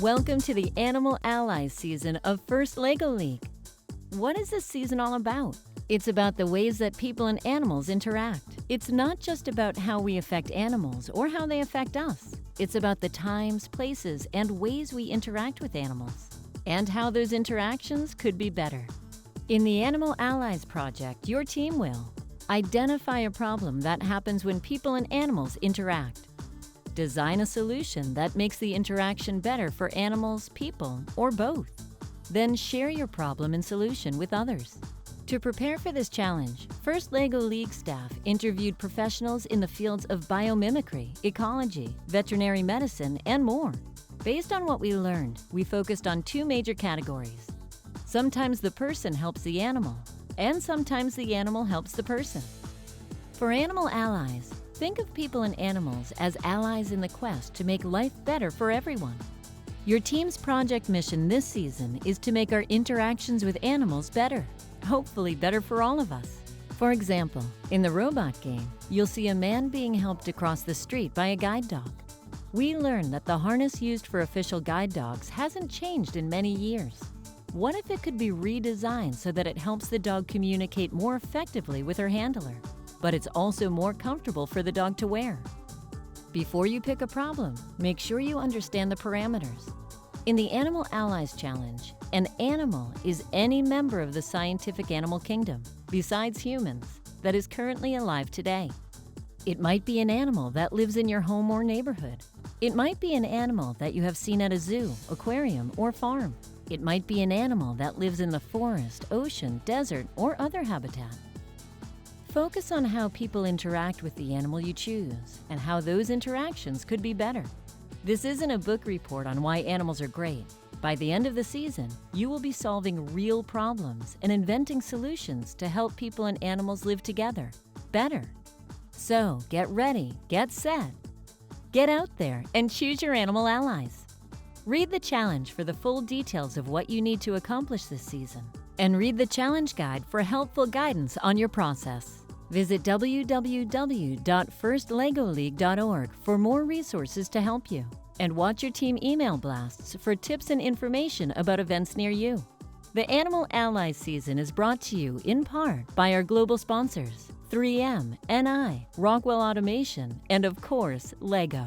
Welcome to the Animal Allies season of First LEGO League. What is this season all about? It's about the ways that people and animals interact. It's not just about how we affect animals or how they affect us. It's about the times, places, and ways we interact with animals, and how those interactions could be better. In the Animal Allies project, your team will identify a problem that happens when people and animals interact. Design a solution that makes the interaction better for animals, people, or both. Then share your problem and solution with others. To prepare for this challenge, First LEGO League staff interviewed professionals in the fields of biomimicry, ecology, veterinary medicine, and more. Based on what we learned, we focused on two major categories. Sometimes the person helps the animal, and sometimes the animal helps the person. For Animal Allies, think of people and animals as allies in the quest to make life better for everyone. Your team's project mission this season is to make our interactions with animals better, hopefully better for all of us. For example, in the robot game, you'll see a man being helped across the street by a guide dog. We learned that the harness used for official guide dogs hasn't changed in many years. What if it could be redesigned so that it helps the dog communicate more effectively with her handler, but it's also more comfortable for the dog to wear? Before you pick a problem, make sure you understand the parameters. In the Animal Allies Challenge, an animal is any member of the scientific animal kingdom, besides humans, that is currently alive today. It might be an animal that lives in your home or neighborhood. It might be an animal that you have seen at a zoo, aquarium, or farm. It might be an animal that lives in the forest, ocean, desert, or other habitat. Focus on how people interact with the animal you choose and how those interactions could be better. This isn't a book report on why animals are great. By the end of the season, you will be solving real problems and inventing solutions to help people and animals live together better. So get ready, get set, get out there and choose your animal allies. Read the challenge for the full details of what you need to accomplish this season, and read the challenge guide for helpful guidance on your process. Visit www.firstlegoleague.org for more resources to help you, and watch your team email blasts for tips and information about events near you. The Animal Allies season is brought to you in part by our global sponsors, 3M, NI, Rockwell Automation, and of course, LEGO.